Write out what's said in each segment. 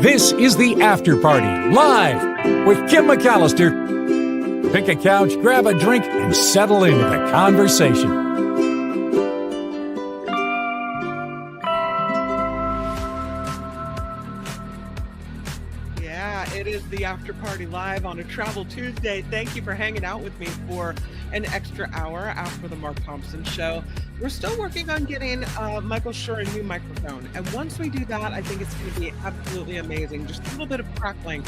This is the After Party, live with Kim McAllister. Pick a couch, grab a drink, and settle into the conversation. Yeah, it is the After Party live on a Travel Tuesday. Thank you for hanging out with me for an extra hour after the Mark Thompson show. We're still working on getting Michael Schur a new microphone. And once we do that, I think it's going to be absolutely amazing. Just a little bit of crackling.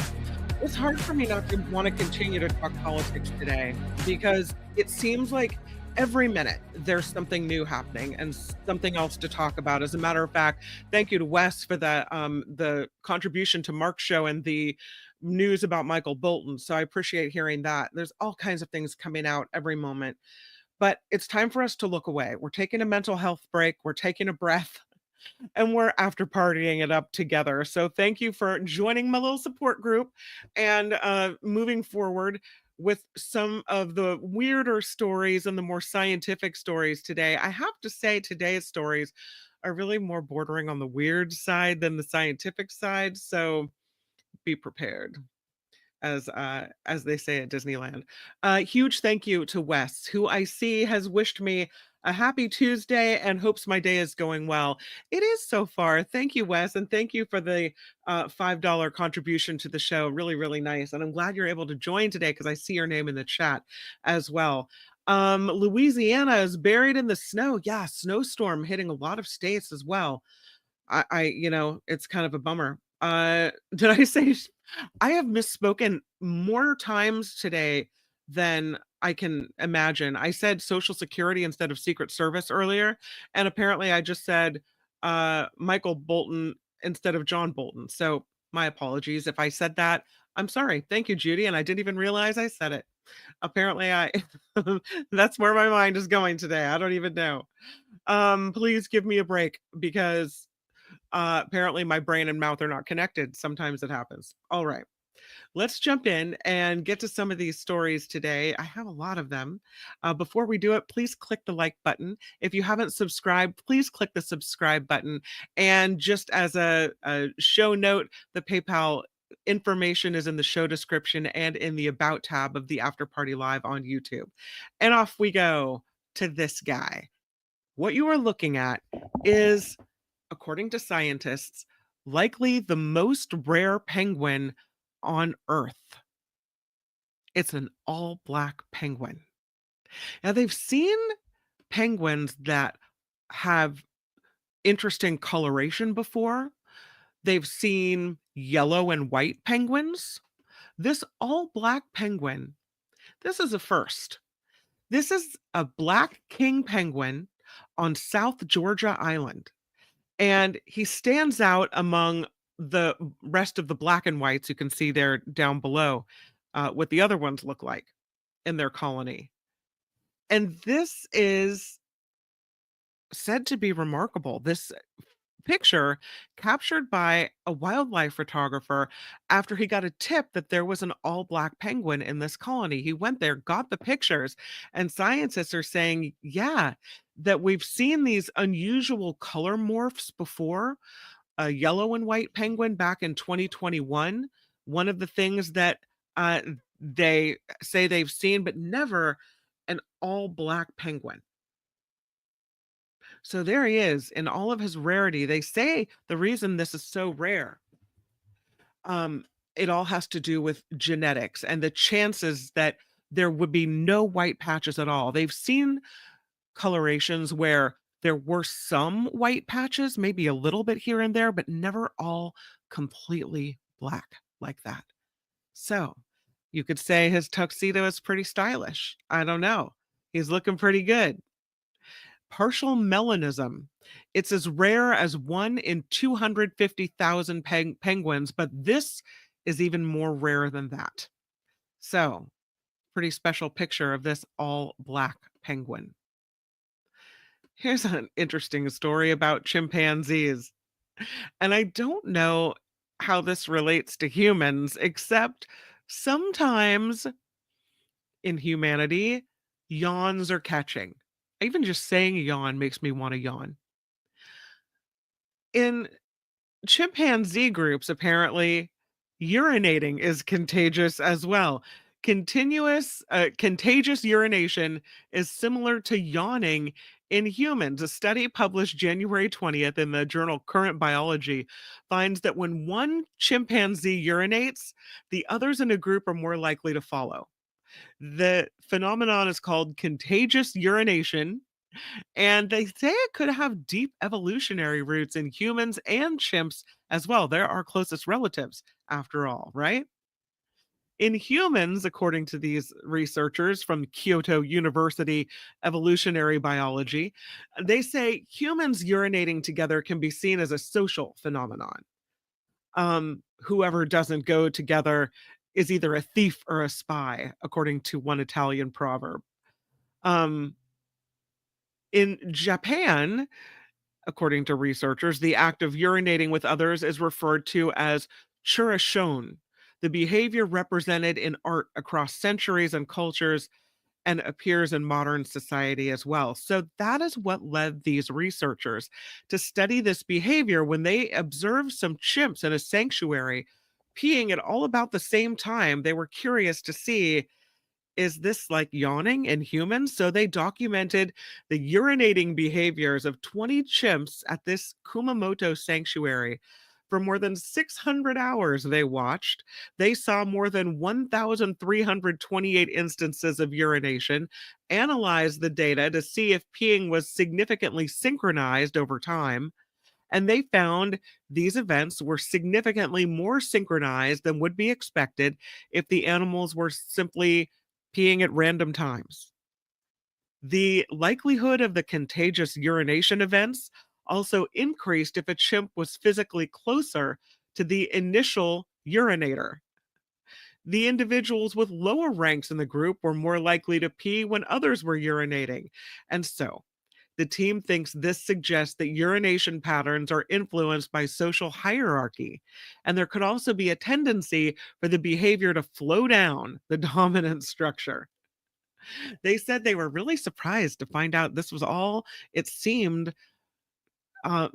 It's hard for me not to want to continue to talk politics today because it seems like every minute there's something new happening and something else to talk about. As a matter of fact, thank you to Wes for the contribution to Mark's show and the news about Michael Bolton. So I appreciate hearing that. There's all kinds of things coming out every moment, but it's time for us to look away. We're taking a mental health break. We're taking a breath and we're after partying it up together. So thank you for joining my little support group and moving forward with some of the weirder stories and the more scientific stories today. I have to say today's stories are really more bordering on the weird side than the scientific side. So be prepared, as they say at Disneyland. Huge thank you to Wes, who I see has wished me a happy Tuesday and hopes my day is going well. It is so far. Thank you, Wes, and thank you for the $5 contribution to the show. Really, really nice. And I'm glad you're able to join today because I see your name in the chat as well. Louisiana is buried in the snow. Yeah, snowstorm hitting a lot of states as well. It's kind of a bummer. Did I say I have misspoken more times today than I can imagine. I said Social Security instead of Secret Service earlier, and apparently I just said Michael Bolton instead of John Bolton. So my apologies if I said that. I'm sorry. Thank you, Judy, and I didn't even realize I said it. Apparently I that's where my mind is going today. I don't even know. Please give me a break because apparently my brain and mouth are not connected. Sometimes it happens. All right. Let's jump in and get to some of these stories today. I have a lot of them. Before we do it, please click the like button. If you haven't subscribed, please click the subscribe button. And just as a show note, the PayPal information is in the show description and in the About tab of the After Party Live on YouTube. And off we go to this guy. What you are looking at is, according to scientists, likely the most rare penguin on Earth. It's an all-black penguin. Now, they've seen penguins that have interesting coloration before. They've seen yellow and white penguins. This all-black penguin, this is a first. This is a black king penguin on South Georgia Island. And he stands out among the rest of the black and whites. You can see there down below what the other ones look like in their colony. And this is said to be remarkable. This picture captured by a wildlife photographer after he got a tip that there was an all-black penguin in this colony. He went there, got the pictures, and scientists are saying, yeah, that we've seen these unusual color morphs before. A yellow and white penguin back in 2021. One of the things that they say they've seen, but never an all-black penguin. So there he is in all of his rarity. They say the reason this is so rare, it all has to do with genetics and the chances that there would be no white patches at all. They've seen colorations where there were some white patches, maybe a little bit here and there, but never all completely black like that. So you could say his tuxedo is pretty stylish. I don't know. He's looking pretty good. Partial melanism. It's as rare as 1 in 250,000 penguins, but this is even more rare than that. So, pretty special picture of this all black penguin. Here's an interesting story about chimpanzees. And I don't know how this relates to humans, except sometimes in humanity, yawns are catching. Even just saying yawn makes me want to yawn. In Chimpanzee groups apparently urinating is contagious as well. Contagious urination is similar to yawning in humans. A study published January 20th in the journal Current Biology finds that when one chimpanzee urinates, the others in a group are more likely to follow. The phenomenon is called contagious urination, and they say it could have deep evolutionary roots in humans and chimps as well. They're our closest relatives, after all, right? In humans, according to these researchers from Kyoto University Evolutionary Biology, they say humans urinating together can be seen as a social phenomenon. Whoever doesn't go together is either a thief or a spy, according to one Italian proverb. Um, in Japan, according to researchers, the act of urinating with others is referred to as churashon, the behavior represented in art across centuries and cultures and appears in modern society as well. So that is what led these researchers to study this behavior when they observed some chimps in a sanctuary peeing at all about the same time. They were curious to see, is this like yawning in humans? So they documented the urinating behaviors of 20 chimps at this Kumamoto sanctuary. For more than 600 hours, they watched. They saw more than 1,328 instances of urination, analyzed the data to see if peeing was significantly synchronized over time, and they found these events were significantly more synchronized than would be expected if the animals were simply peeing at random times. The likelihood of the contagious urination events also increased if a chimp was physically closer to the initial urinator. The individuals with lower ranks in the group were more likely to pee when others were urinating. And so, the team thinks this suggests that urination patterns are influenced by social hierarchy, and there could also be a tendency for the behavior to flow down the dominant structure. They said they were really surprised to find out this was all, it seemed, uh,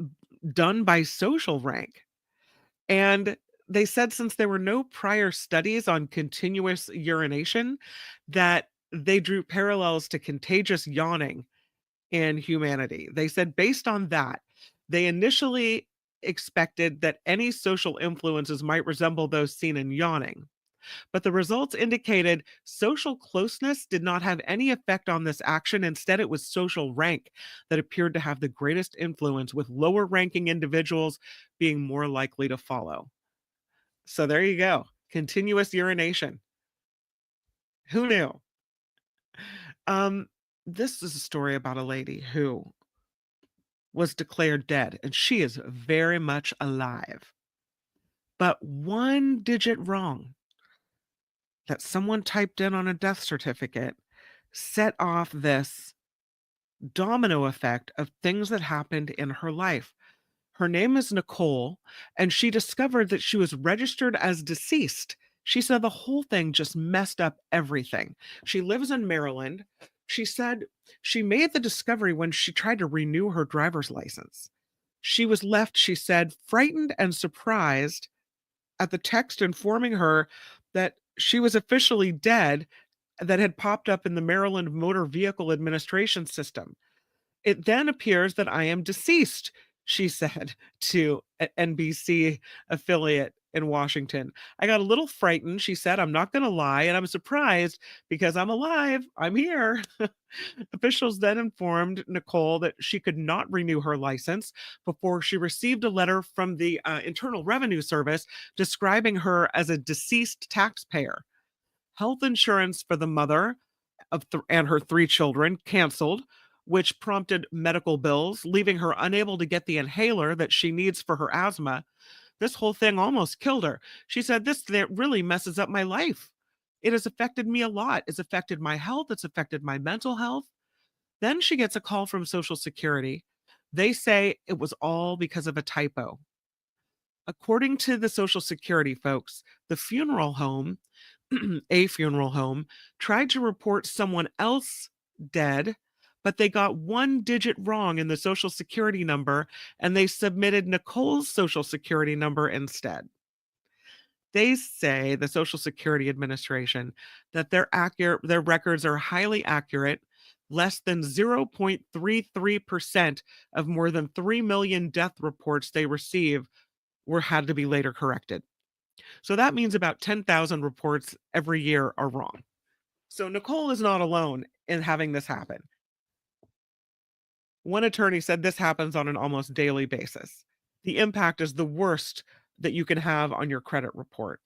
done by social rank. And they said since there were no prior studies on continuous urination, that they drew parallels to contagious yawning in humanity. They said based on that, they initially expected that any social influences might resemble those seen in yawning. But the results indicated social closeness did not have any effect on this action. Instead, it was social rank that appeared to have the greatest influence, with lower ranking individuals being more likely to follow. So there you go. Continuous urination. Who knew? Um, this is a story about a lady who was declared dead, and she is very much alive. But one digit wrong that someone typed in on a death certificate set off this domino effect of things that happened in her life. Her name is Nicole, and she discovered that she was registered as deceased. She said the whole thing just messed up everything. She lives in Maryland. She said she made the discovery when she tried to renew her driver's license. She was left, she said, frightened and surprised at the text informing her that she was officially dead that had popped up in the Maryland Motor Vehicle Administration system. It then appears that I am deceased, she said to an NBC affiliate in Washington. I got a little frightened, she said. I'm not going to lie. And I'm surprised because I'm alive. I'm here. Officials then informed Nicole that she could not renew her license before she received a letter from the Internal Revenue Service describing her as a deceased taxpayer. Health insurance for the mother and her three children canceled, which prompted medical bills, leaving her unable to get the inhaler that she needs for her asthma. This whole thing almost killed her. She said, "This really messes up my life. It has affected me a lot. It's affected my health. It's affected my mental health." Then she gets a call from Social Security. They say it was all because of a typo. According to the Social Security folks, the funeral home, a funeral home, tried to report someone else dead, but they got one digit wrong in the social security number and they submitted Nicole's social security number instead. They say, the Social Security Administration, that their records are highly accurate. Less than 0.33% of more than 3 million death reports they receive had to be later corrected. So that means about 10,000 reports every year are wrong. So Nicole is not alone in having this happen. One attorney said this happens on an almost daily basis. The impact is the worst that you can have on your credit report.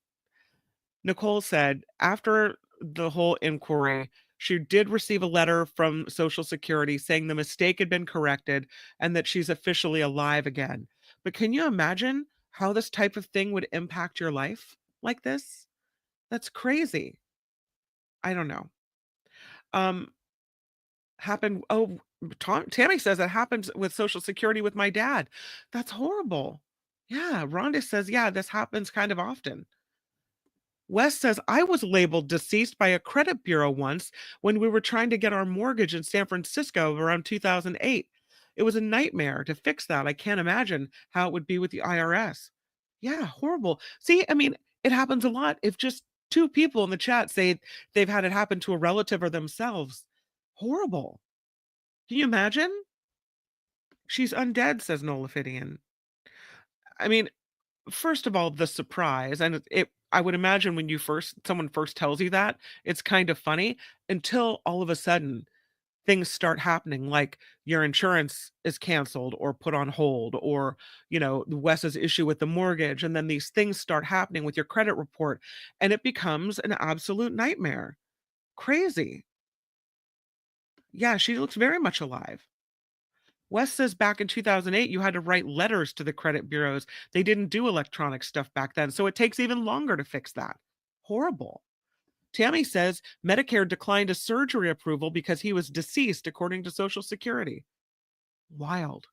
Nicole said after the whole inquiry, she did receive a letter from Social Security saying the mistake had been corrected and that she's officially alive again. But can you imagine how this type of thing would impact your life like this? That's crazy. I don't know. Um, happened. Oh, Tammy says it happened with Social Security with my dad. That's horrible. Yeah, Rhonda says, yeah, this happens kind of often. Wes says, I was labeled deceased by a credit bureau once when we were trying to get our mortgage in San Francisco around 2008. It was a nightmare to fix that. I can't imagine how it would be with the IRS. Yeah, horrible. See, I mean, it happens a lot. If just two people in the chat say they've had it happen to a relative or themselves, horrible. Can you imagine? She's undead, says Nolafidian. I mean, first of all, the surprise, and I would imagine when someone first tells you that, it's kind of funny until all of a sudden things start happening, like your insurance is canceled or put on hold, or Wes's issue with the mortgage, and then these things start happening with your credit report, and it becomes an absolute nightmare. Crazy. Yeah, she looks very much alive. Wes says back in 2008, you had to write letters to the credit bureaus. They didn't do electronic stuff back then, so it takes even longer to fix that. Horrible. Tammy says Medicare declined a surgery approval because he was deceased, according to Social Security. Wild.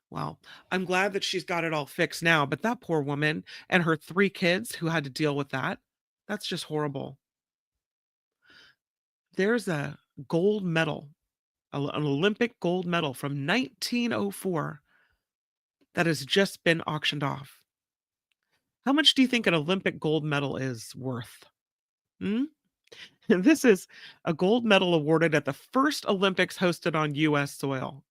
Well, I'm glad that she's got it all fixed now, but that poor woman and her 3 kids who had to deal with that's just horrible. There's a gold medal, an Olympic gold medal from 1904 that has just been auctioned off. How much do you think an Olympic gold medal is worth? Hmm? This is a gold medal awarded at the first Olympics hosted on U.S. soil.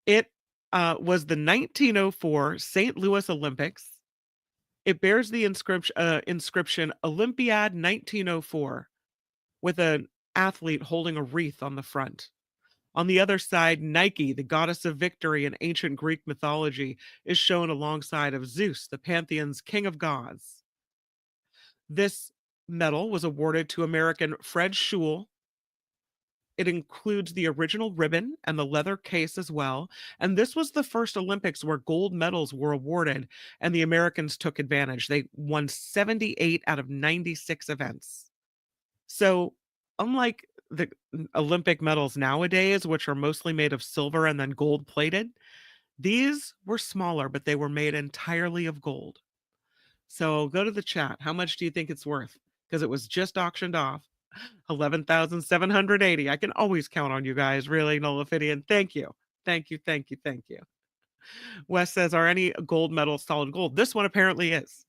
It was the 1904 St. Louis Olympics. It bears the inscription Olympiad 1904 with an athlete holding a wreath on the front. On the other side, Nike, the goddess of victory in ancient Greek mythology, is shown alongside of Zeus, the pantheon's king of gods. This medal was awarded to American Fred Schul. It includes the original ribbon and the leather case as well. And this was the first Olympics where gold medals were awarded, and the Americans took advantage. They won 78 out of 96 events. So, unlike the Olympic medals nowadays, which are mostly made of silver and then gold plated, these were smaller, but they were made entirely of gold. So go to the chat. How much do you think it's worth? Because it was just auctioned off. 11,780. I can always count on you guys, really, Nolafidian. Thank you. Thank you. Thank you. Thank you. Wes says, are any gold medals solid gold? This one apparently is.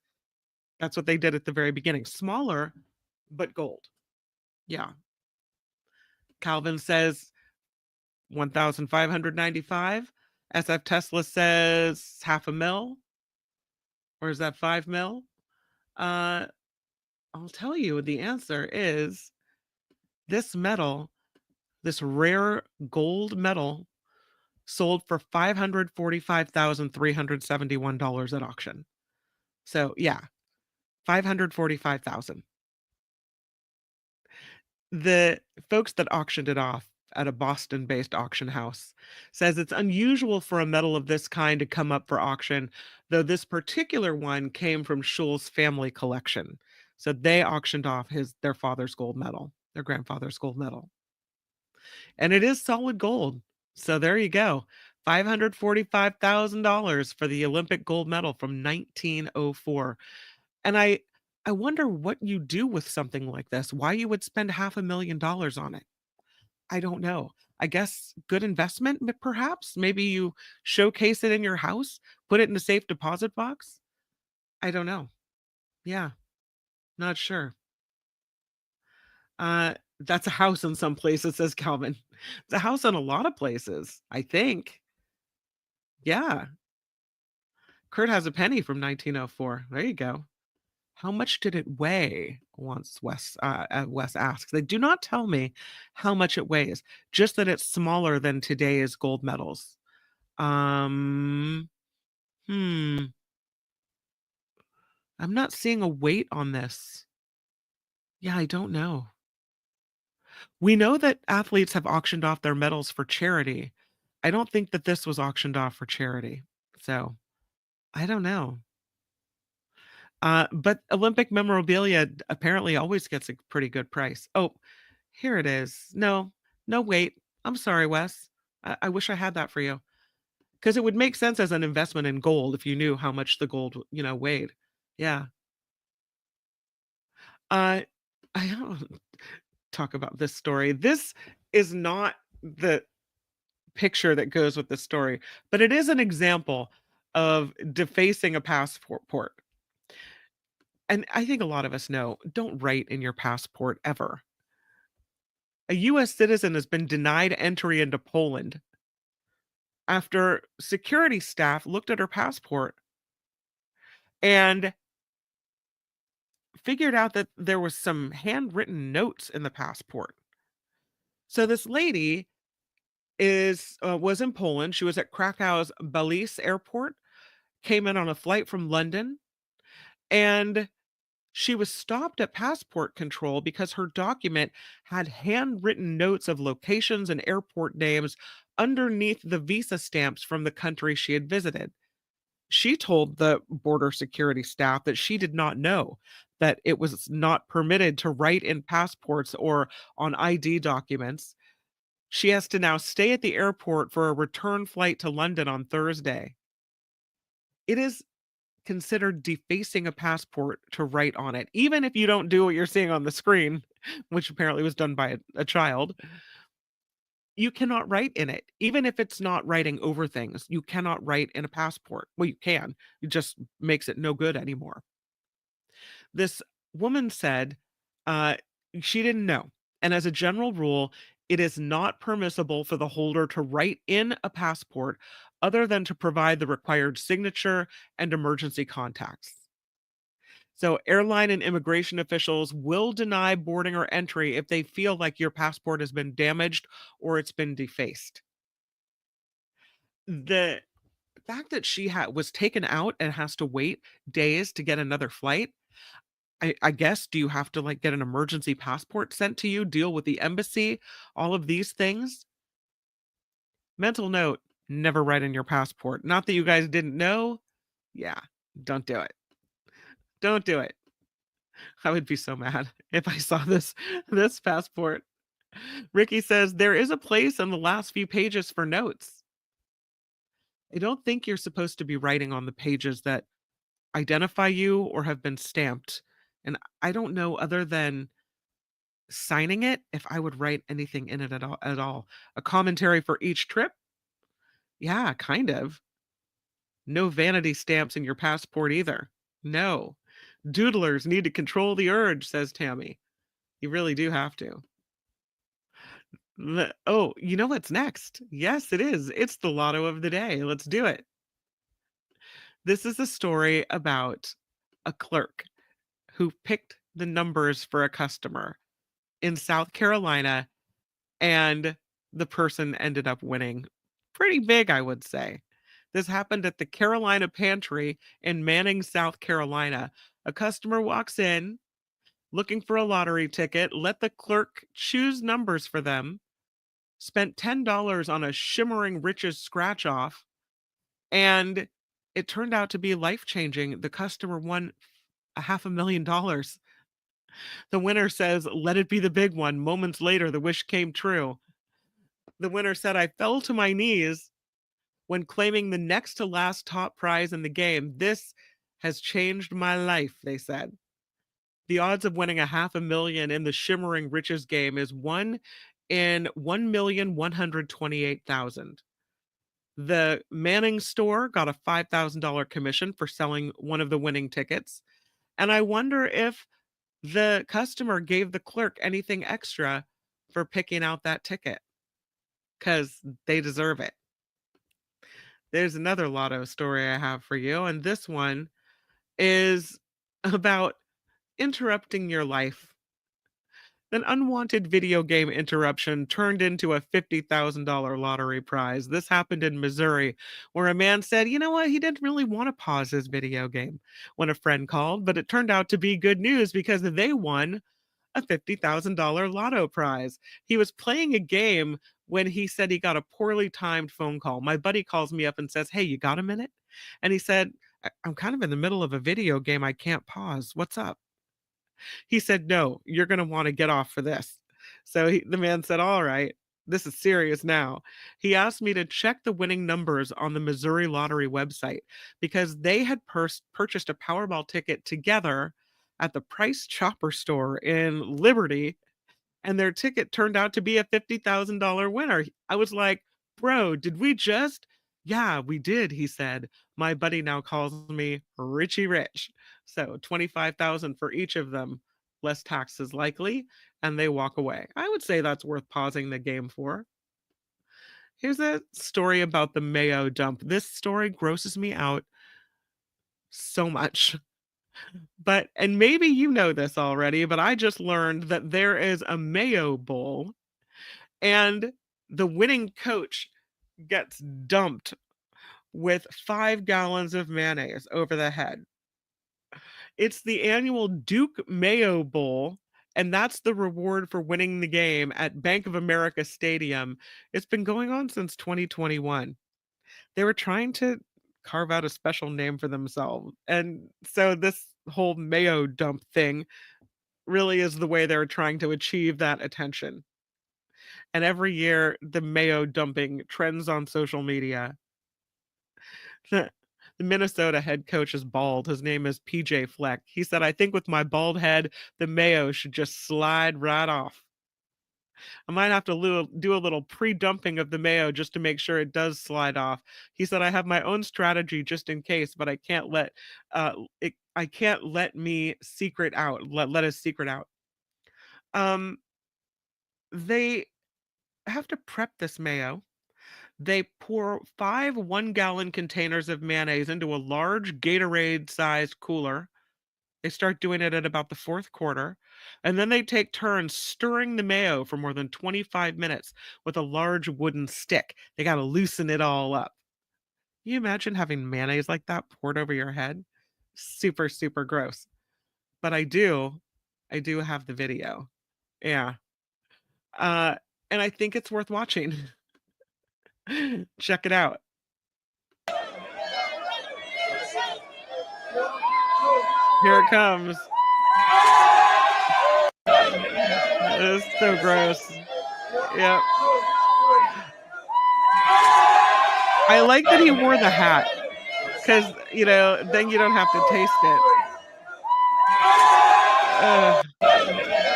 That's what they did at the very beginning. Smaller, but gold. Yeah. Calvin says 1,595. SF Tesla says half a mil. Or is that 5 mil? I'll tell you the answer is this medal, this rare gold medal, sold for $545,371 at auction. So yeah, 545,000. The folks that auctioned it off at a Boston-based auction house says it's unusual for a medal of this kind to come up for auction, though this particular one came from Schul's family collection. So they auctioned off their father's gold medal, their grandfather's gold medal. And it is solid gold. So there you go. $545,000 for the Olympic gold medal from 1904. And I wonder what you do with something like this, why you would spend $500,000 on it. I don't know. I guess good investment, perhaps? Maybe you showcase it in your house, put it in a safe deposit box? I don't know. Yeah, not sure. That's a house in some places, says Calvin. It's a house in a lot of places, I think. Yeah. Kurt has a penny from 1904. There you go. How much did it weigh? Once Wes asks. They do not tell me how much it weighs, just that it's smaller than today's gold medals. Um, hmm. I'm not seeing a weight on this. Yeah, I don't know. We know that athletes have auctioned off their medals for charity. I don't think that this was auctioned off for charity. So I don't know. But Olympic memorabilia apparently always gets a pretty good price. Oh, here it is. No, no, wait. I'm sorry, Wes. I wish I had that for you because it would make sense as an investment in gold if you knew how much the gold, weighed. Yeah. Uh, I don't talk about this story. This is not the picture that goes with the story, but it is an example of defacing a passport. And I think a lot of us know, don't write in your passport ever. A US citizen has been denied entry into Poland after security staff looked at her passport and figured out that there was some handwritten notes in the passport. So this lady is was in Poland. She was at Krakow's Balice airport, came in on a flight from London, and she was stopped at passport control because her document had handwritten notes of locations and airport names underneath the visa stamps from the country she had visited. She told the border security staff that she did not know that it was not permitted to write in passports or on ID documents. She has to now stay at the airport for a return flight to London on Thursday. It is considered defacing a passport to write on it, even if you don't do what you're seeing on the screen, which apparently was done by a child. You cannot write in it, even if it's not writing over things. You cannot write in a passport. Well, you can. It just makes it no good anymore. This woman said uh, she didn't know. And as a general rule, it is not permissible for the holder to write in a passport other than to provide the required signature and emergency contacts. So, airline and immigration officials will deny boarding or entry if they feel like your passport has been damaged or it's been defaced. The fact that she was taken out and has to wait days to get another flight, I guess, do you have to like get an emergency passport sent to you, deal with the embassy, all of these things? Mental note, never write in your passport. Not that you guys didn't know. Yeah, don't do it. Don't do it. I would be so mad if I saw this passport. Ricky says there is a place in the last few pages for notes. I don't think you're supposed to be writing on the pages that identify you or have been stamped. And I don't know other than signing it if I would write anything in it at all. A commentary for each trip? Yeah, kind of. No vanity stamps in your passport either. No. Doodlers need to control the urge, says Tammy. You really do have to. Oh, you know what's next? Yes, it is. It's the lotto of the day. Let's do it. This is a story about a clerk who picked the numbers for a customer in South Carolina, and the person ended up winning pretty big, I would say. This happened at the Carolina Pantry in Manning, South Carolina. A customer walks in looking for a lottery ticket, let the clerk choose numbers for them, spent $10 on a Shimmering Riches scratch off, and it turned out to be life changing. The customer won a $500,000. The winner says, "Let it be the big one." Moments later, the wish came true. The winner said, "I fell to my knees when claiming the next to last top prize in the game. This has changed my life," they said. The odds of winning a $500,000 in the Shimmering Riches game is 1 in 1,128,000. The Manning store got a $5,000 commission for selling one of the winning tickets. And I wonder if the customer gave the clerk anything extra for picking out that ticket because they deserve it. There's another lotto story I have for you. And this one is about interrupting your life. An unwanted video game interruption turned into a $50,000 lottery prize. This happened in Missouri, where a man said, you know what, he didn't really want to pause his video game when a friend called, but it turned out to be good news because they won a $50,000 lotto prize. He was playing a game when he said he got a poorly timed phone call. My buddy calls me up and says, hey, you got a minute? And he said, I'm kind of in the middle of a video game. I can't pause. What's up? He said, "No, you're gonna wanna get off for this." So the man said, "All right, this is serious now." He asked me to check the winning numbers on the Missouri Lottery website because they had purchased a Powerball ticket together at the Price Chopper store in Liberty, and their ticket turned out to be a $50,000 winner. I was like, "Bro, did we just?" "Yeah, we did," he said. My buddy now calls me Richie Rich. So 25,000 for each of them, less taxes likely, and they walk away. I would say that's worth pausing the game for. Here's a story about the mayo dump. This story grosses me out so much. But and maybe you know this already, but I just learned that there is a mayo bowl and the winning coach gets dumped with 5 gallons of mayonnaise over the head. It's the annual Duke Mayo Bowl, and that's the reward for winning the game at Bank of America Stadium. It's been going on since 2021. They were trying to carve out a special name for themselves. And so this whole mayo dump thing really is the way they're trying to achieve that attention. And every year, the mayo dumping trends on social media. The Minnesota head coach is bald. His name is PJ Fleck. He said, I think with my bald head, the mayo should just slide right off. I might have to do a little pre-dumping of the mayo just to make sure it does slide off. He said, I have my own strategy just in case, but I can't let me secret out, let us secret out. Um, they have to prep this mayo. They pour 5 one-gallon containers of mayonnaise into a large Gatorade-sized cooler. They start doing it at about the 4th quarter, and then they take turns stirring the mayo for more than 25 minutes with a large wooden stick. They gotta loosen it all up. Can you imagine having mayonnaise like that poured over your head? Super, super gross. But I do have the video. Yeah. Uh, and I think it's worth watching. Check it out. Here it comes. It's so gross. Yep. I like that he wore the hat because, then you don't have to taste it. Ugh,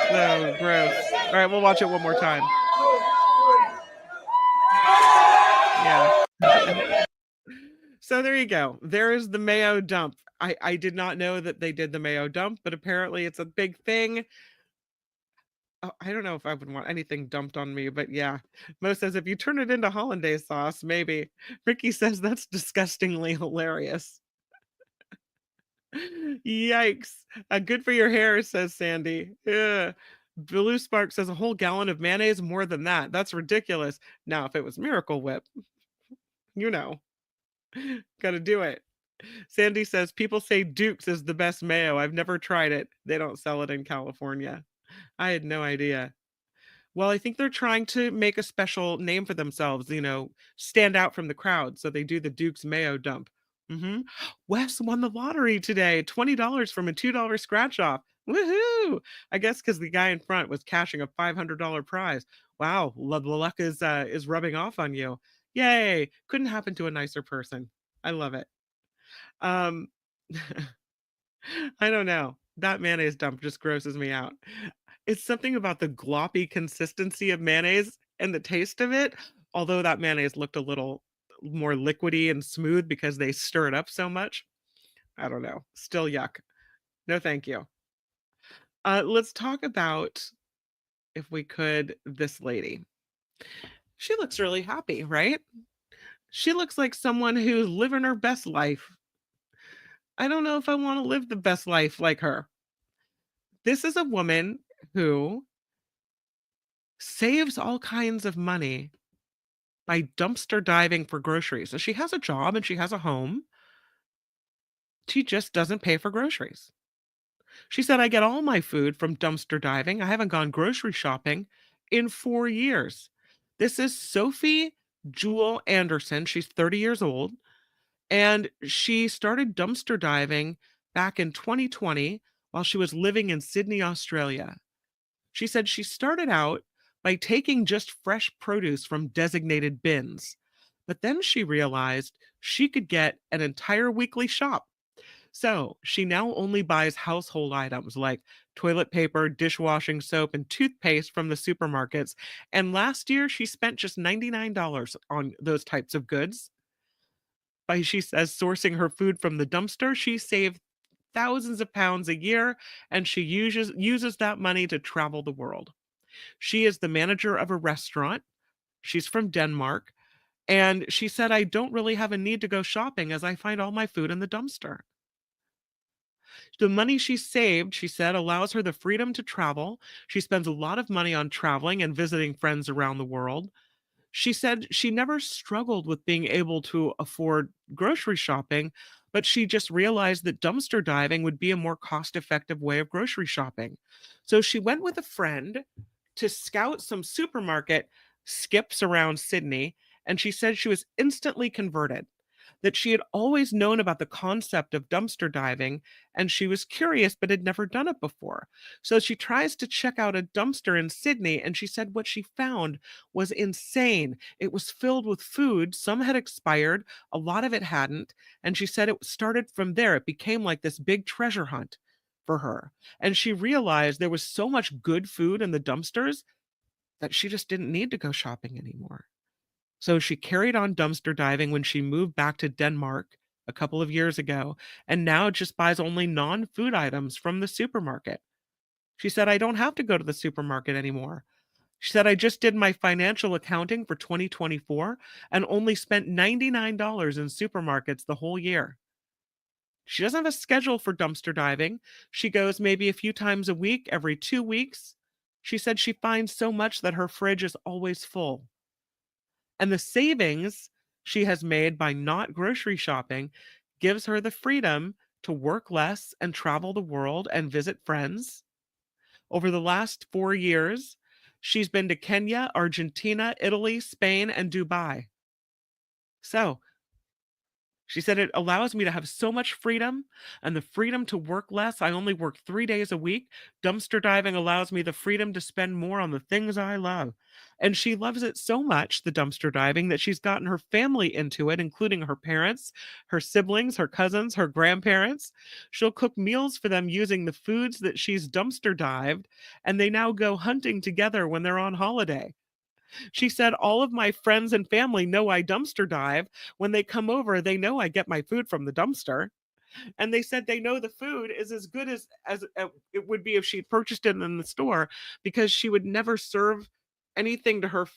so gross. All right, we'll watch it one more time. Yeah. So there you go. There is the mayo dump. I did not know that they did the mayo dump, but apparently it's a big thing. Oh, I don't know if I would want anything dumped on me, but yeah. Mo says if you turn it into hollandaise sauce, maybe. Ricky says that's disgustingly hilarious. Yikes. Good for your hair, says Sandy. Yeah. Blue Spark says a whole gallon of mayonnaise, more than that. That's ridiculous. Now, if it was Miracle Whip, you know, gotta do it. Sandy says people say Duke's is the best mayo. I've never tried it. They don't sell it in California. I had no idea. Well, I think they're trying to make a special name for themselves, stand out from the crowd. So they do the Duke's Mayo dump. Wes won the lottery today, $20 from a $2 scratch off. Woohoo! I guess because the guy in front was cashing a $500 prize. Wow, the luck is rubbing off on you. Yay! Couldn't happen to a nicer person. I love it. Um, I don't know. That mayonnaise dump just grosses me out. It's something about the gloppy consistency of mayonnaise and the taste of it, although that mayonnaise looked a little more liquidy and smooth because they stir it up so much. I don't know. Still yuck. No, thank you. Let's talk about, if we could, this lady. She looks really happy, right? She looks like someone who's living her best life. I don't know if I want to live the best life like her. This is a woman who saves all kinds of money by dumpster diving for groceries. So she has a job and she has a home. She just doesn't pay for groceries. She said, I get all my food from dumpster diving. I haven't gone grocery shopping in 4 years. This is Sophie Jewel Anderson. She's 30 years old. And she started dumpster diving back in 2020 while she was living in Sydney, Australia. She said she started out by taking just fresh produce from designated bins, but then she realized she could get an entire weekly shop. So she now only buys household items like toilet paper, dishwashing soap, and toothpaste from the supermarkets. And last year, she spent just $99 on those types of goods. By, she says, sourcing her food from the dumpster, she saved thousands of pounds a year, and she uses that money to travel the world. She is the manager of a restaurant. She's from Denmark. And she said, I don't really have a need to go shopping as I find all my food in the dumpster. The money she saved, she said, allows her the freedom to travel. She spends a lot of money on traveling and visiting friends around the world. She said she never struggled with being able to afford grocery shopping, but she just realized that dumpster diving would be a more cost effective way of grocery shopping. So she went with a friend to scout some supermarket skips around Sydney, and she said she was instantly converted. That she had always known about the concept of dumpster diving and she was curious but had never done it before. So she tries to check out a dumpster in Sydney and she said what she found was insane. It was filled with food, some had expired, a lot of it hadn't, and she said it started from there. It became like this big treasure hunt for her. And she realized there was so much good food in the dumpsters that she just didn't need to go shopping anymore. So she carried on dumpster diving when she moved back to Denmark a couple of years ago, and now just buys only non food items from the supermarket. She said, I don't have to go to the supermarket anymore. She said, I just did my financial accounting for 2024 and only spent $99 in supermarkets the whole year. She doesn't have a schedule for dumpster diving. She goes maybe a few times a week, every 2 weeks. She said she finds so much that her fridge is always full. And the savings she has made by not grocery shopping gives her the freedom to work less and travel the world and visit friends. Over the last 4 years, she's been to Kenya, Argentina, Italy, Spain, and Dubai. So she said, it allows me to have so much freedom and the freedom to work less. I only work 3 days a week. Dumpster diving allows me the freedom to spend more on the things I love. And she loves it so much, the dumpster diving, that she's gotten her family into it, including her parents, her siblings, her cousins, her grandparents. She'll cook meals for them using the foods that she's dumpster dived, and they now go hunting together when they're on holiday. She said, all of my friends and family know I dumpster dive. When they come over, they know I get my food from the dumpster. And they said they know the food is as good as it would be if she purchased it in the store because she would never serve anything to her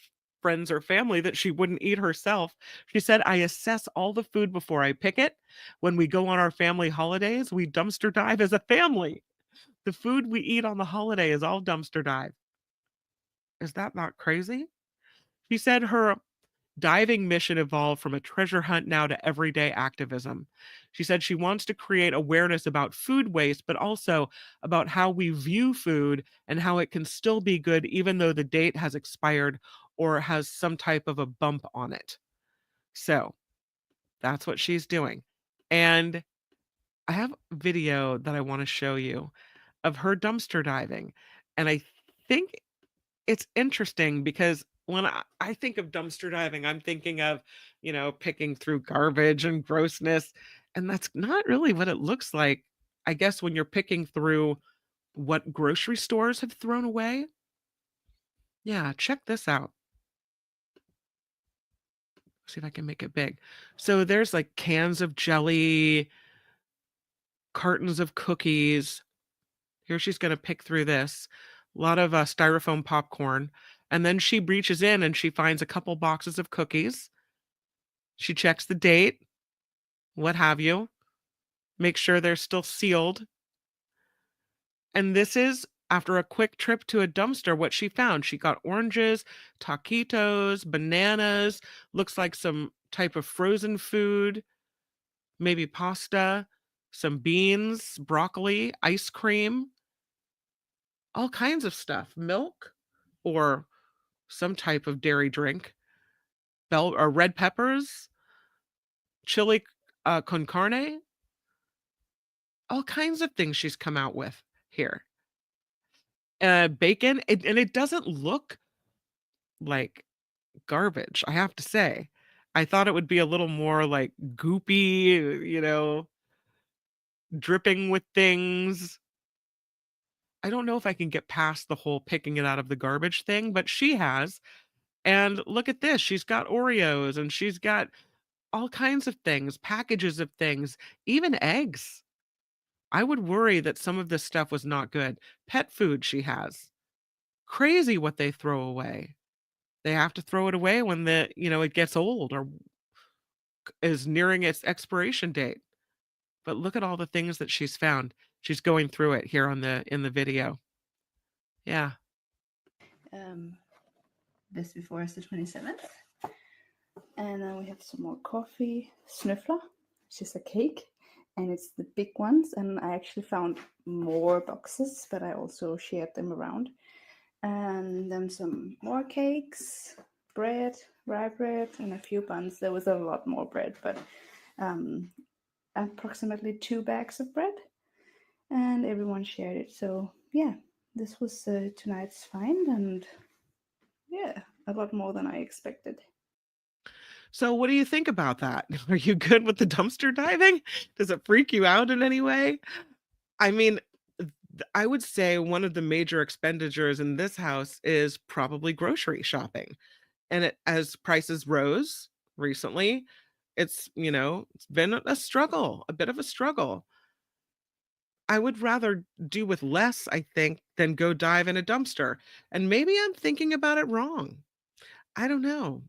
friends or family that she wouldn't eat herself. She said, I assess all the food before I pick it. When we go on our family holidays, we dumpster dive as a family. The food we eat on the holiday is all dumpster dive. Is that not crazy? She said her diving mission evolved from a treasure hunt now to everyday activism. She said she wants to create awareness about food waste, but also about how we view food and how it can still be good even though the date has expired or has some type of a bump on it. So that's what she's doing. And I have a video that I want to show you of her dumpster diving. And I think it's interesting because when I think of dumpster diving, I'm thinking of, picking through garbage and grossness, and that's not really what it looks like, I guess, when you're picking through what grocery stores have thrown away. Yeah, check this out. See if I can make it big. So there's like cans of jelly, cartons of cookies. Here she's going to pick through this. A lot of styrofoam popcorn. And then she reaches in and she finds a couple boxes of cookies. She checks the date, what have you. Make sure they're still sealed. And this is after a quick trip to a dumpster, what she found. She got oranges, taquitos, bananas, looks like some type of frozen food, maybe pasta, some beans, broccoli, ice cream, all kinds of stuff, milk or some type of dairy drink, bell or red peppers, chili con carne, all kinds of things she's come out with here. Bacon, and it doesn't look like garbage, I have to say. I thought it would be a little more like goopy, dripping with things. I don't know if I can get past the whole picking it out of the garbage thing, but she has. And look at this. She's got Oreos and she's got all kinds of things, packages of things, even eggs. I would worry that some of this stuff was not good. Pet food she has. Crazy what they throw away. They have to throw it away when it gets old or is nearing its expiration date. But look at all the things that she's found. She's going through it here in the video. Yeah. This before is the 27th. And then we have some more coffee. Snuffler, which is a cake. And it's the big ones. And I actually found more boxes, but I also shared them around. And then some more cakes, bread, rye bread, and a few buns. There was a lot more bread, but approximately 2 bags of bread. And everyone shared it. So yeah, this was tonight's find, and yeah, a lot more than I expected. So what do you think about that? Are you good with the dumpster diving? Does it freak you out in any way? I mean, I would say one of the major expenditures in this house is probably grocery shopping. And as prices rose recently, it's been a struggle, a bit of a struggle. I would rather do with less, I think, than go dive in a dumpster. And maybe I'm thinking about it wrong. I don't know.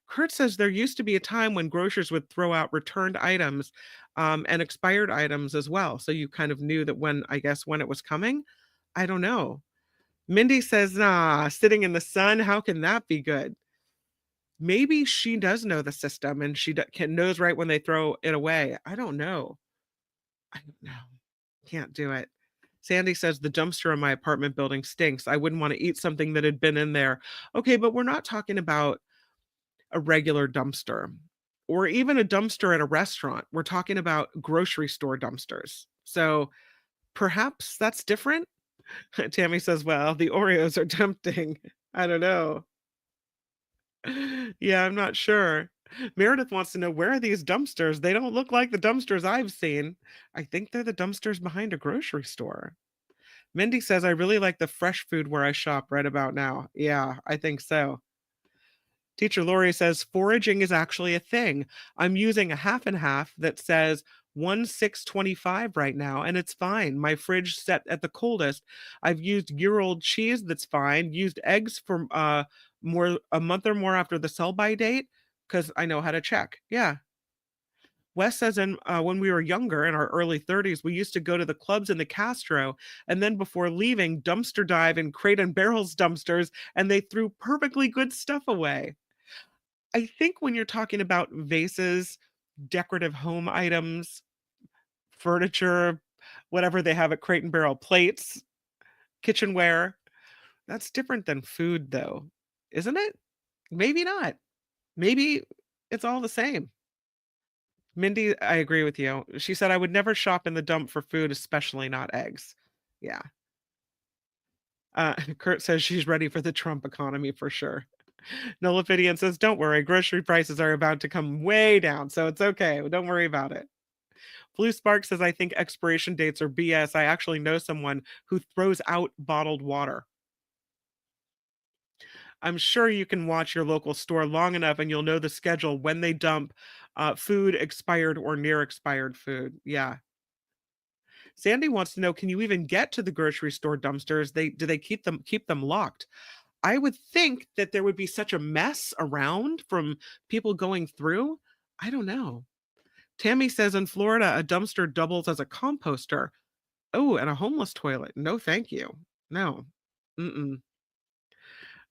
Kurt says there used to be a time when grocers would throw out returned items and expired items as well. So you kind of knew that when it was coming. I don't know. Mindy says, nah, sitting in the sun, how can that be good? Maybe she does know the system and she knows right when they throw it away. I don't know. I don't know. Can't do it. Sandy says the dumpster in my apartment building stinks. I wouldn't want to eat something that had been in there. Okay, but we're not talking about a regular dumpster or even a dumpster at a restaurant. We're talking about grocery store dumpsters. So perhaps that's different. Tammy says, well, the Oreos are tempting. I don't know. Yeah, I'm not sure. Meredith wants to know, where are these dumpsters? They don't look like the dumpsters I've seen. I think they're the dumpsters behind a grocery store. Mindy says, I really like the fresh food where I shop right about now. Yeah, I think so. Teacher Lori says, foraging is actually a thing. I'm using a half and half that says 1/6/25 right now, and it's fine. My fridge set at the coldest. I've used year-old cheese that's fine. Used eggs for a month or more after the sell-by date because I know how to check. Yeah. Wes says, when we were younger, in our early 30s, we used to go to the clubs in the Castro, and then before leaving, dumpster dive in Crate and Barrels dumpsters, and they threw perfectly good stuff away. I think when you're talking about vases, decorative home items, furniture, whatever they have at Crate and Barrel, plates, kitchenware, that's different than food, though, isn't it? Maybe not. Maybe it's all the same. Mindy, I agree with you. She said, I would never shop in the dump for food, especially not eggs. Yeah. Kurt says she's ready for the Trump economy for sure. Nolafidian says, don't worry, grocery prices are about to come way down, so it's okay. Don't worry about it. Blue Spark says, I think expiration dates are BS. I actually know someone who throws out bottled water. I'm sure you can watch your local store long enough and you'll know the schedule when they dump food, expired or near expired food. Yeah. Sandy wants to know, can you even get to the grocery store dumpsters? Do they keep them locked? I would think that there would be such a mess around from people going through. I don't know. Tammy says in Florida, a dumpster doubles as a composter. Oh, and a homeless toilet. No, thank you. No. Mm-mm.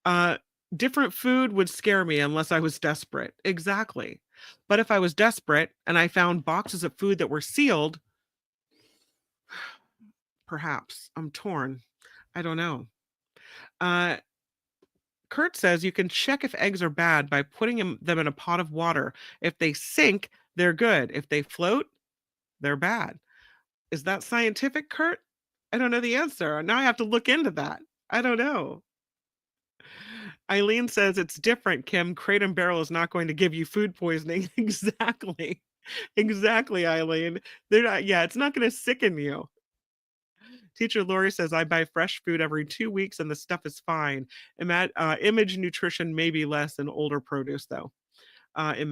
Uh, Different food would scare me unless I was desperate. Exactly. But if I was desperate and I found boxes of food that were sealed, perhaps. I'm torn. I don't know. Uh, Kurt says you can check if eggs are bad by putting them in a pot of water. If they sink, they're good. If they float, they're bad. Is that scientific, Kurt? I don't know the answer. Now I have to look into that. I don't know. Eileen says it's different, Kim. Crate and Barrel is not going to give you food poisoning. Exactly. Exactly, Eileen. They're not, yeah, it's not going to sicken you. Teacher Lori says, I buy fresh food every 2 weeks and the stuff is fine. Image nutrition may be less in older produce, though.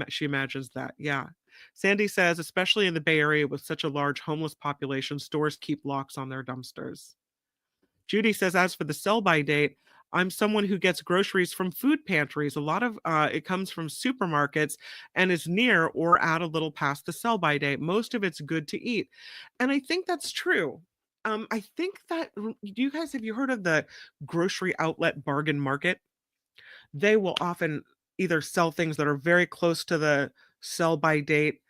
She imagines that. Yeah. Sandy says, especially in the Bay Area with such a large homeless population, stores keep locks on their dumpsters. Judy says, as for the sell-by date, I'm someone who gets groceries from food pantries. A lot of it comes from supermarkets and is near or at a little past the sell-by date. Most of it's good to eat. And I think that's true. I think that, you guys, have you heard of the grocery outlet bargain market? They will often either sell things that are very close to the sell-by date.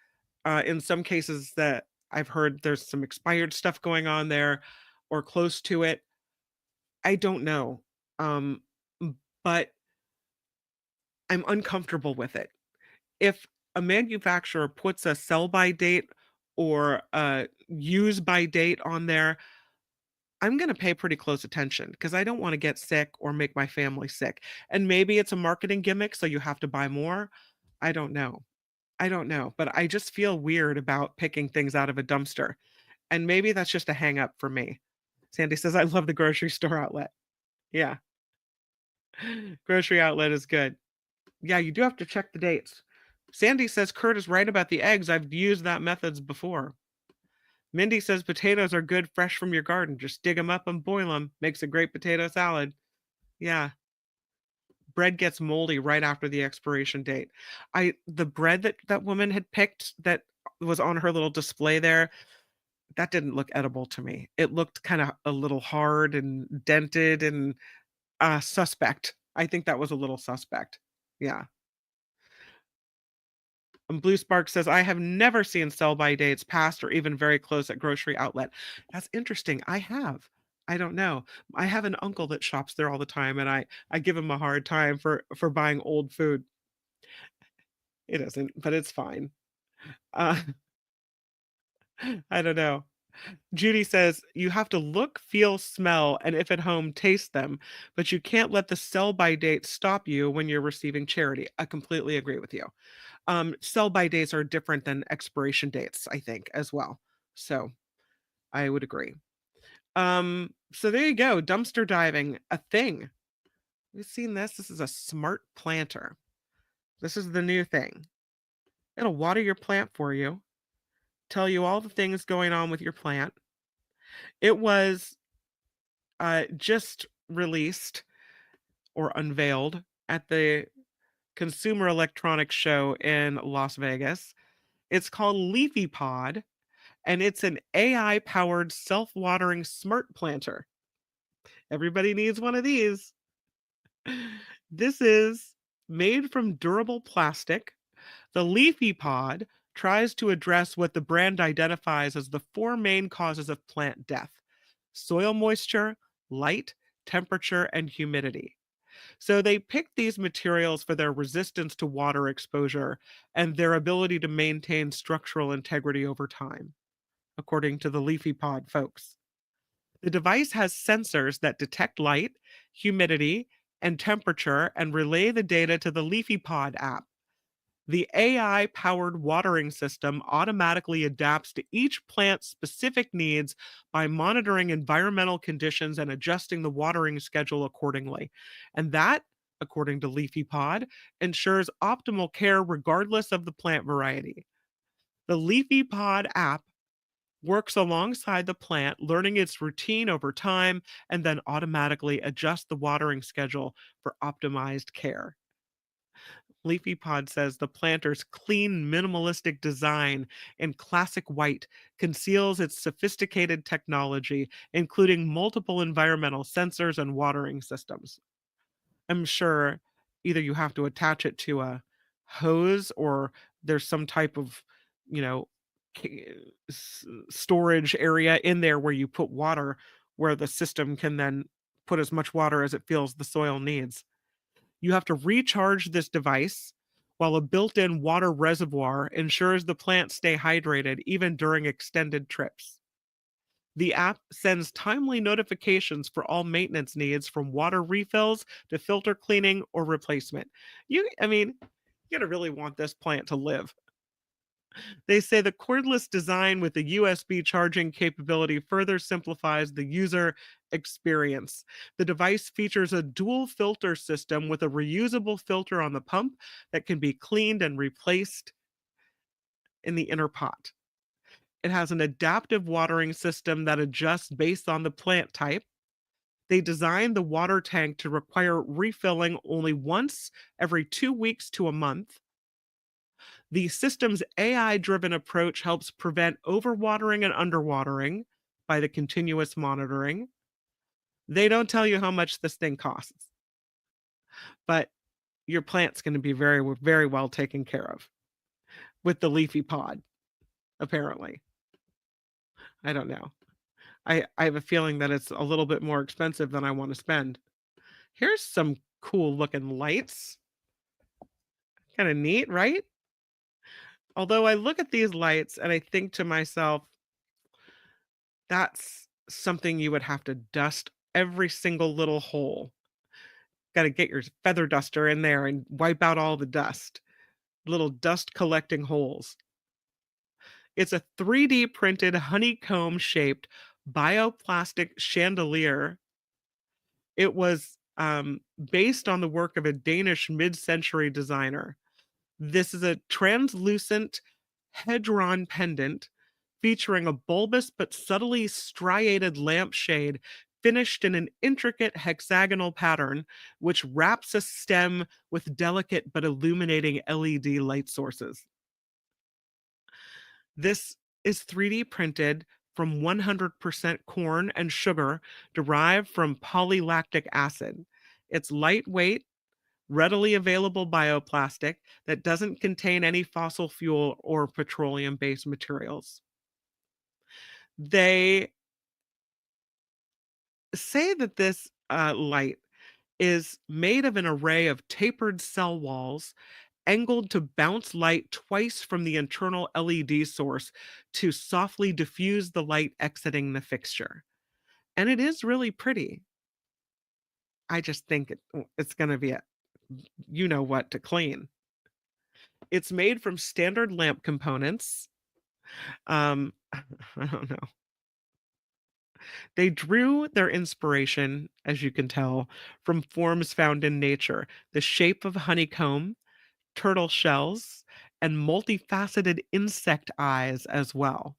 In some cases that I've heard there's some expired stuff going on there or close to it. I don't know. Um, but I'm uncomfortable with it. If a manufacturer puts a sell by date or a use by date on there, I'm going to pay pretty close attention because I don't want to get sick or make my family sick. And maybe it's a marketing gimmick, so you have to buy more. I don't know. I don't know. But I just feel weird about picking things out of a dumpster. And maybe that's just a hang up for me. Sandy says, I love the grocery store outlet. Yeah. Grocery outlet is good. Yeah, you do have to check the dates. Sandy says Kurt is right about the eggs. I've used that methods before. Mindy says potatoes are good fresh from your garden. Just dig them up and boil them. Makes a great potato salad. Yeah. Bread gets moldy right after the expiration date. The bread that woman had picked that was on her little display there, that didn't look edible to me. It looked kind of a little hard and dented and suspect. I think that was a little suspect. Yeah. And Blue Spark says, I have never seen sell-by dates past or even very close at grocery outlet. That's interesting. I have. I don't know. I have an uncle that shops there all the time, and I give him a hard time for buying old food. It isn't, but it's fine. Uh, I don't know. Judy says, you have to look, feel, smell, and if at home, taste them, but you can't let the sell-by date stop you when you're receiving charity. I completely agree with you. Sell-by dates are different than expiration dates, I think, as well. So I would agree. So there you go. Dumpster diving, a thing. You've seen this? This is a smart planter. This is the new thing. It'll water your plant for you, tell you all the things going on with your plant. It was just released or unveiled at the Consumer Electronics Show in Las Vegas. It's called Leafy Pod, and it's an AI-powered self-watering smart planter. Everybody needs one of these. This is made from durable plastic. The Leafy Pod tries to address what the brand identifies as the four main causes of plant death: soil moisture, light, temperature, and humidity. So they picked these materials for their resistance to water exposure and their ability to maintain structural integrity over time, according to the Leafy Pod folks. The device has sensors that detect light, humidity, and temperature and relay the data to the Leafy Pod app. The AI powered watering system automatically adapts to each plant's specific needs by monitoring environmental conditions and adjusting the watering schedule accordingly. And that, according to Leafy Pod, ensures optimal care regardless of the plant variety. The Leafy Pod app works alongside the plant, learning its routine over time, and then automatically adjust the watering schedule for optimized care. Leafy Pod says the planter's clean, minimalistic design in classic white conceals its sophisticated technology, including multiple environmental sensors and watering systems. I'm sure either you have to attach it to a hose or there's some type of, you know, storage area in there where you put water, where the system can then put as much water as it feels the soil needs. You have to recharge this device while a built-in water reservoir ensures the plants stay hydrated even during extended trips. The app sends timely notifications for all maintenance needs from water refills to filter cleaning or replacement. I mean, you're going to really want this plant to live. They say the cordless design with the USB charging capability further simplifies the user experience. The device features a dual filter system with a reusable filter on the pump that can be cleaned and replaced in the inner pot. It has an adaptive watering system that adjusts based on the plant type. They designed the water tank to require refilling only once every 2 weeks to a month. The system's AI driven approach helps prevent overwatering and underwatering by the continuous monitoring. They don't tell you how much this thing costs, but your plant's going to be very, very well taken care of with the Leafy Pod, apparently. I don't know. I have a feeling that it's a little bit more expensive than I want to spend. Here's some cool looking lights. Kind of neat, right? Although I look at these lights and I think to myself, that's something you would have to dust every single little hole. Got to get your feather duster in there and wipe out all the dust, little dust collecting holes. It's a 3D printed honeycomb shaped bioplastic chandelier. It was based on the work of a Danish mid century designer. This is a translucent hedron pendant featuring a bulbous but subtly striated lampshade finished in an intricate hexagonal pattern, which wraps a stem with delicate but illuminating LED light sources. This is 3D printed from 100% corn and sugar derived from polylactic acid. It's lightweight, readily available bioplastic that doesn't contain any fossil fuel or petroleum based materials. They say that this light is made of an array of tapered cell walls angled to bounce light twice from the internal LED source to softly diffuse the light exiting the fixture. And it is really pretty. I just think it's going to be a you know what to clean. It's made from standard lamp components. I don't know. They drew their inspiration, as you can tell, from forms found in nature, the shape of honeycomb, turtle shells, and multifaceted insect eyes as well.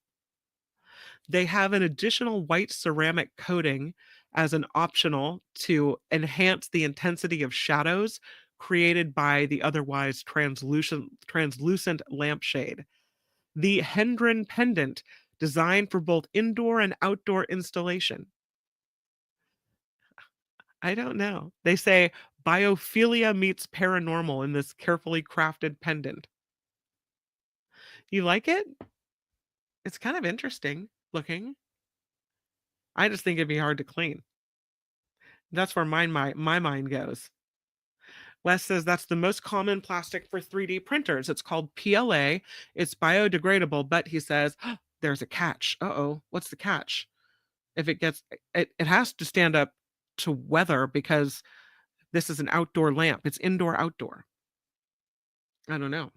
They have an additional white ceramic coating as an optional to enhance the intensity of shadows created by the otherwise translucent lampshade. The Hendron pendant, designed for both indoor and outdoor installation. I don't know. They say biophilia meets paranormal in this carefully crafted pendant. You like it? It's kind of interesting looking. I just think it'd be hard to clean. That's where my mind goes. Wes says that's the most common plastic for 3D printers. It's called PLA. It's biodegradable, but he says there's a catch. Uh-oh, what's the catch? If it gets it has to stand up to weather because this is an outdoor lamp. It's indoor outdoor. I don't know.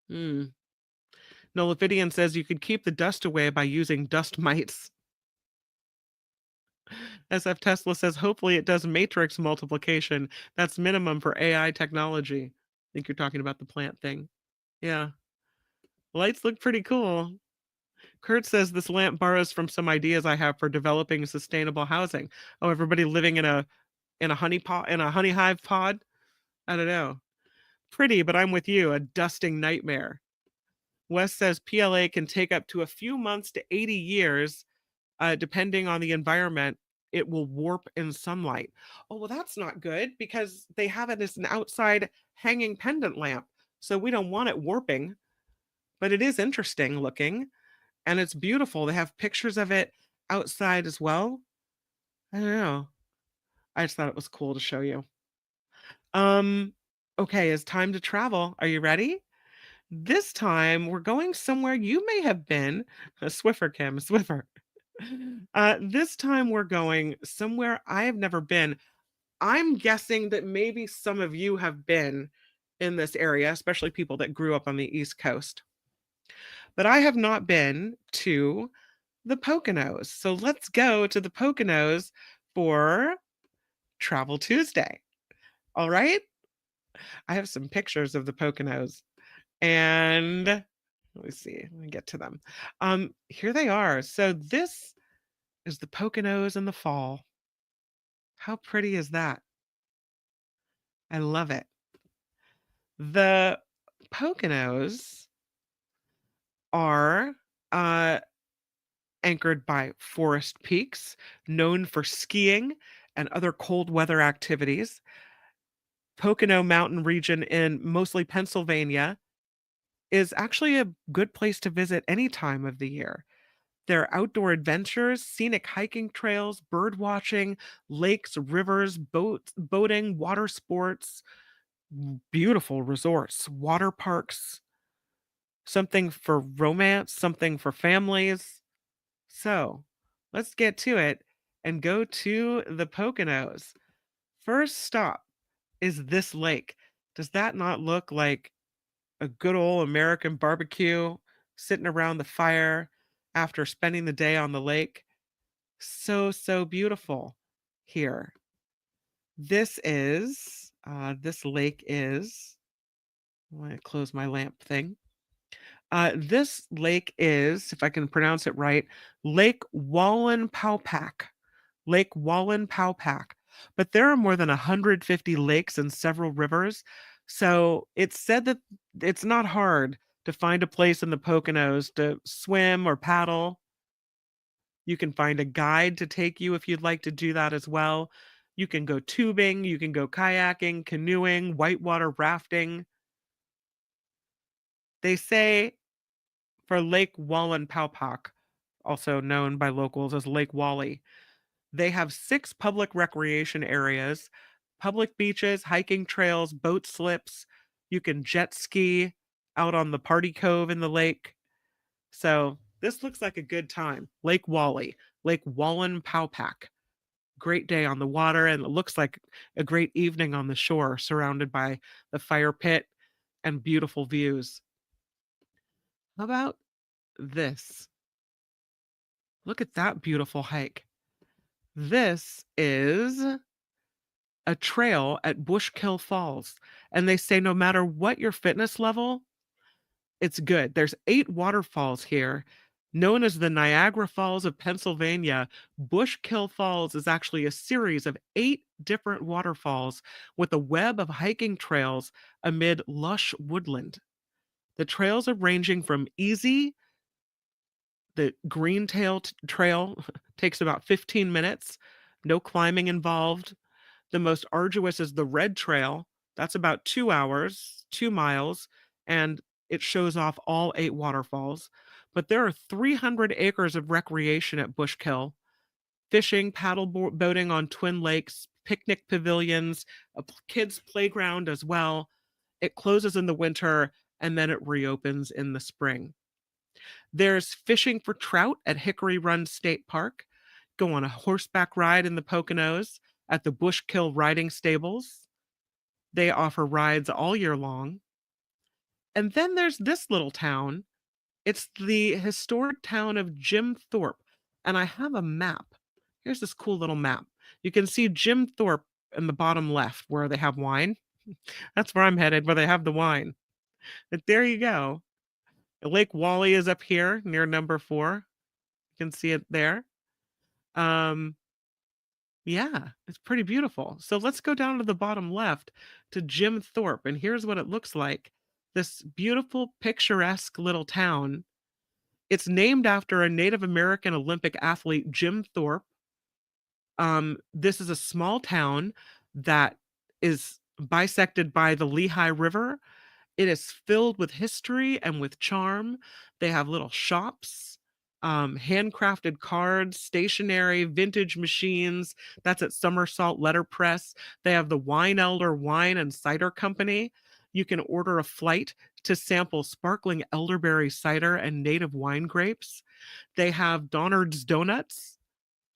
Hmm. Nolafidian says you could keep the dust away by using dust mites. SF Tesla says hopefully it does matrix multiplication. That's minimum for AI technology. I think you're talking about the plant thing. Yeah. Lights look pretty cool. Kurt says this lamp borrows from some ideas I have for developing sustainable housing. Oh, everybody living in a honey pot, in a honey hive pod? I don't know. Pretty, but I'm with you, a dusting nightmare. Wes says PLA can take up to a few months to 80 years, depending on the environment. It will warp in sunlight. Oh, well, that's not good because they have it as an outside hanging pendant lamp. So we don't want it warping, but it is interesting looking and it's beautiful. They have pictures of it outside as well. I don't know. I just thought it was cool to show you. Um, okay, it's time to travel. Are you ready? This time we're going somewhere you may have been. Swiffer, Kim, Swiffer. This time we're going somewhere I have never been. I'm guessing that maybe some of you have been in this area, especially people that grew up on the East Coast. But I have not been to the Poconos. So let's go to the Poconos for Travel Tuesday. All right? I have some pictures of the Poconos and let me see. Let me get to them. Here they are. So this is the Poconos in the fall. How pretty is that? I love it. The Poconos are anchored by forest peaks, known for skiing and other cold weather activities. Pocono Mountain region in mostly Pennsylvania is actually a good place to visit any time of the year. There are outdoor adventures, scenic hiking trails, bird watching, lakes, rivers, boating, water sports, beautiful resorts, water parks, something for romance, something for families. So let's get to it and go to the Poconos. First stop is this lake. Does that not look like a good old American barbecue, sitting around the fire after spending the day on the lake? So beautiful here. This lake is, I want to close my lamp thing. This lake is, if I can pronounce it right, Lake Wallenpaupack. Lake Wallenpaupack. But there are more than 150 lakes and several rivers. So it's said that it's not hard to find a place in the Poconos to swim or paddle. You can find a guide to take you if you'd like to do that as well. You can go tubing, you can go kayaking, canoeing, whitewater rafting. They say for Lake Wallenpaupack, also known by locals as Lake Wally, they have 6 public recreation areas, public beaches, hiking trails, boat slips. You can jet ski out on the party cove in the lake. So this looks like a good time. Lake Wally, Lake Wallenpaupack. Great day on the water, and it looks like a great evening on the shore, surrounded by the fire pit and beautiful views. How about this? Look at that beautiful hike. This is a trail at Bushkill Falls, and they say no matter what your fitness level, it's good. There's 8 waterfalls here. Known as the Niagara Falls of Pennsylvania, Bushkill Falls is actually a series of 8 different waterfalls with a web of hiking trails amid lush woodland. The trails are ranging from easy, the Trail takes about 15 minutes, no climbing involved. The most arduous is the Red Trail. That's about 2 hours, 2 miles, and it shows off all 8 waterfalls. But there are 300 acres of recreation at Bushkill: fishing, boating on twin lakes, picnic pavilions, a kids' playground as well. It closes in the winter and then it reopens in the spring. There's fishing for trout at Hickory Run State Park. Go on a horseback ride in the Poconos at the Bushkill Riding Stables. They offer rides all year long. And then there's this little town. It's the historic town of Jim Thorpe. And I have a map. Here's this cool little map. You can see Jim Thorpe in the bottom left where they have wine. That's where I'm headed, where they have the wine. But there you go. Lake Wally is up here near number 4. You can see it there. Um, yeah, it's pretty beautiful. So let's go down to the bottom left to Jim Thorpe, and here's what it looks like. This beautiful, picturesque little town. It's named after a Native American Olympic athlete, Jim Thorpe. This is a small town that is bisected by the Lehigh River. It is filled with history and with charm. They have little shops, handcrafted cards, stationery, vintage machines. That's at Somersault Letterpress. They have the Wine Elder Wine and Cider Company. You can order a flight to sample sparkling elderberry cider and native wine grapes. They have Donard's Donuts,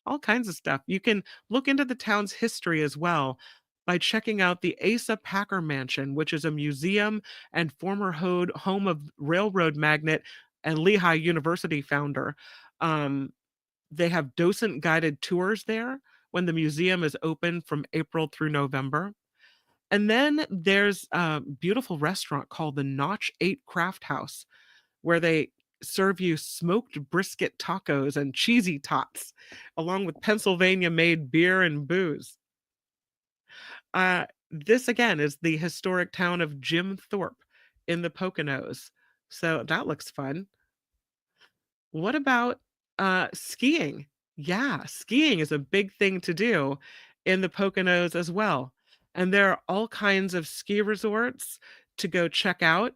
all kinds of stuff. You can look into the town's history as well by checking out the Asa Packer Mansion, which is a museum and former home of railroad magnate and Lehigh University founder. They have docent guided tours there when the museum is open from April through November. And then there's a beautiful restaurant called the Notch 8 Craft House, where they serve you smoked brisket tacos and cheesy tots, along with Pennsylvania made beer and booze. This again is the historic town of Jim Thorpe in the Poconos. So that looks fun. What about skiing? Yeah, skiing is a big thing to do in the Poconos as well. And there are all kinds of ski resorts to go check out.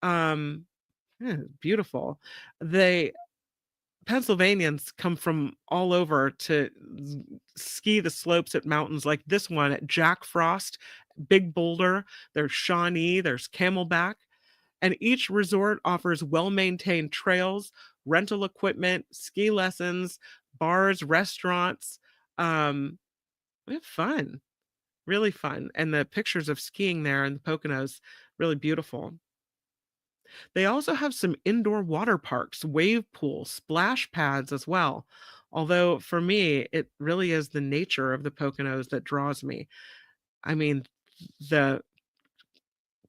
Um, Beautiful. They Pennsylvanians come from all over to ski the slopes at mountains like this one at Jack Frost, Big Boulder. There's Shawnee, there's Camelback, and each resort offers well-maintained trails, rental equipment, ski lessons, bars, restaurants. We have fun, really fun. And the pictures of skiing there in the Poconos, really beautiful. They also have some indoor water parks, wave pools, splash pads as well. Although for me, it really is the nature of the Poconos that draws me. I mean, the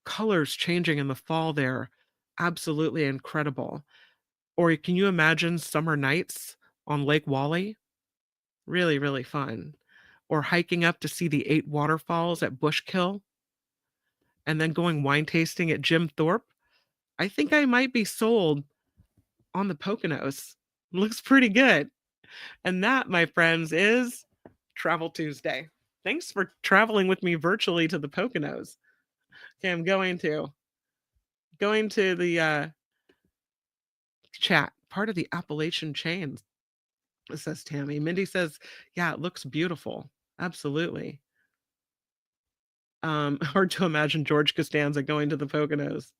colors changing in the fall there, absolutely incredible. Or can you imagine summer nights on Lake Wally? Really, really fun. Or hiking up to see the 8 waterfalls at Bushkill and then going wine tasting at Jim Thorpe. I think I might be sold on the Poconos. Looks pretty good. And that, my friends, is Travel Tuesday. Thanks for traveling with me virtually to the Poconos. Okay, I'm going to the chat, part of the Appalachian chain, says Tammy. Mindy says, yeah, it looks beautiful. Absolutely. Hard to imagine George Costanza going to the Poconos.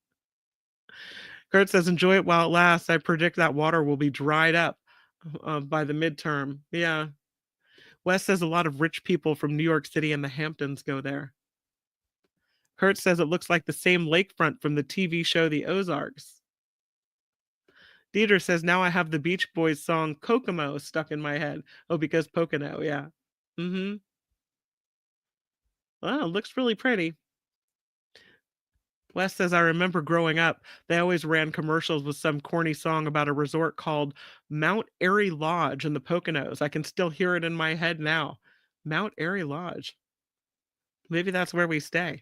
Kurt says, enjoy it while it lasts. I predict that water will be dried up by the midterm. Yeah. Wes says a lot of rich people from New York City and the Hamptons go there. Kurt says it looks like the same lakefront from the TV show The Ozarks. Deidre says, now I have the Beach Boys song Kokomo stuck in my head. Oh, because Pocono, yeah. Mm-hmm. Well, it looks really pretty. Wes says, I remember growing up, they always ran commercials with some corny song about a resort called Mount Airy Lodge in the Poconos. I can still hear it in my head now. Mount Airy Lodge. Maybe that's where we stay.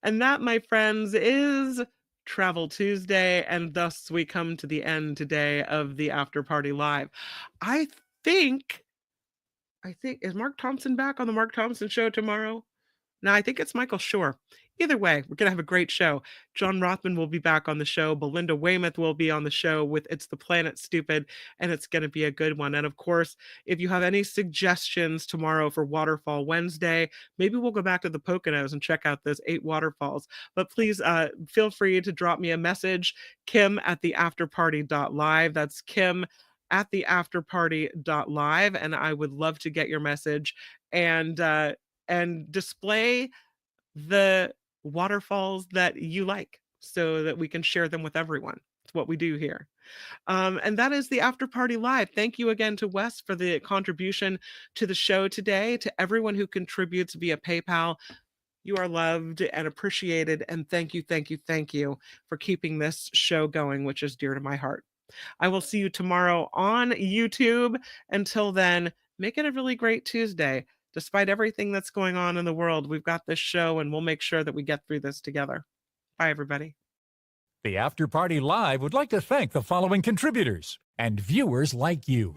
And that, my friends, is Travel Tuesday, and thus we come to the end today of the After Party Live. I think, is Mark Thompson back on the Mark Thompson Show tomorrow? No, I think it's Michael Schur. Either way, we're going to have a great show. John Rothman will be back on the show. Belinda Weymouth will be on the show with It's the Planet Stupid, and it's going to be a good one. And of course, if you have any suggestions tomorrow for Waterfall Wednesday, maybe we'll go back to the Poconos and check out those 8 waterfalls. But please feel free to drop me a message, kim@theafterparty.live. That's kim@theafterparty.live. And I would love to get your message and display the waterfalls that you like. so that we can share them with everyone. It's what we do here. And that is the After Party Live. Thank you again to Wes for the contribution to the show today, to everyone who contributes via PayPal. You are loved and appreciated. And thank you, thank you, thank you for keeping this show going, which is dear to my heart. I will see you tomorrow on YouTube. Until then, make it a really great Tuesday. Despite everything that's going on in the world, we've got this show and we'll make sure that we get through this together. Bye, everybody. The After Party Live would like to thank the following contributors and viewers like you.